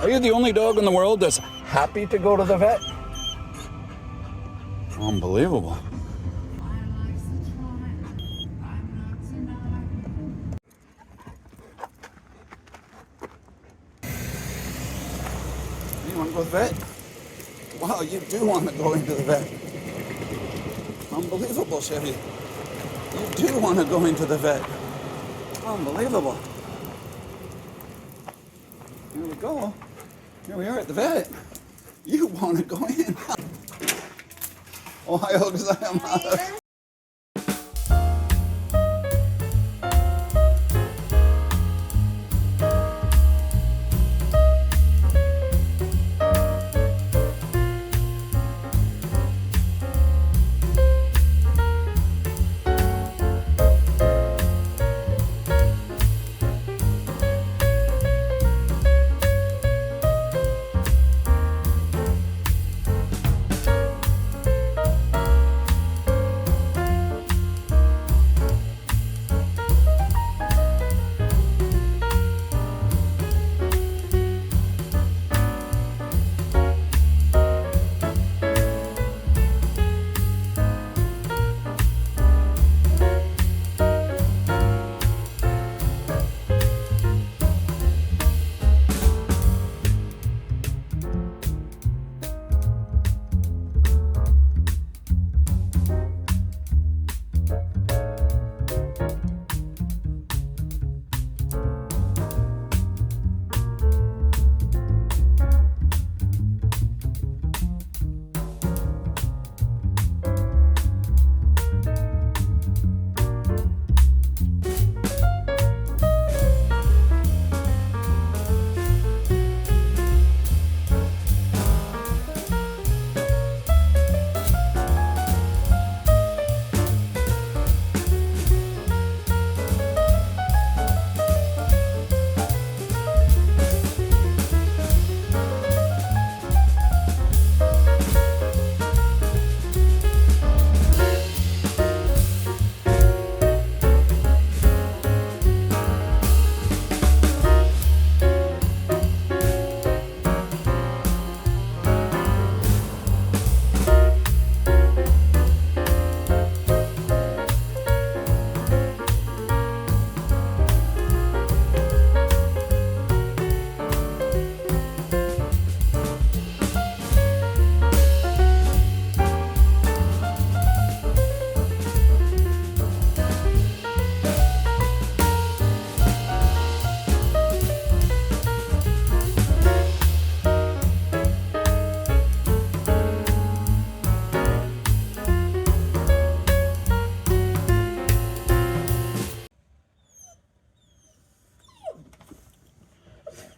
Are you the only dog in the world that's happy to go to the vet? Unbelievable. You want to go to the vet? Wow, you do want to go into the vet. Unbelievable, Chevy. You do want to go into the vet. Unbelievable. Here we go. Here we are at the vet. You want to go in. Ohio gozaimasu.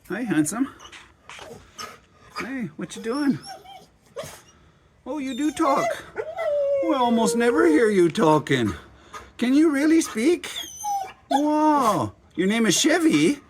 Hi, handsome. Hey, what you doing? Oh, you do talk. We almost never hear you talking. Can you really speak? Wow. Your name is Chevy?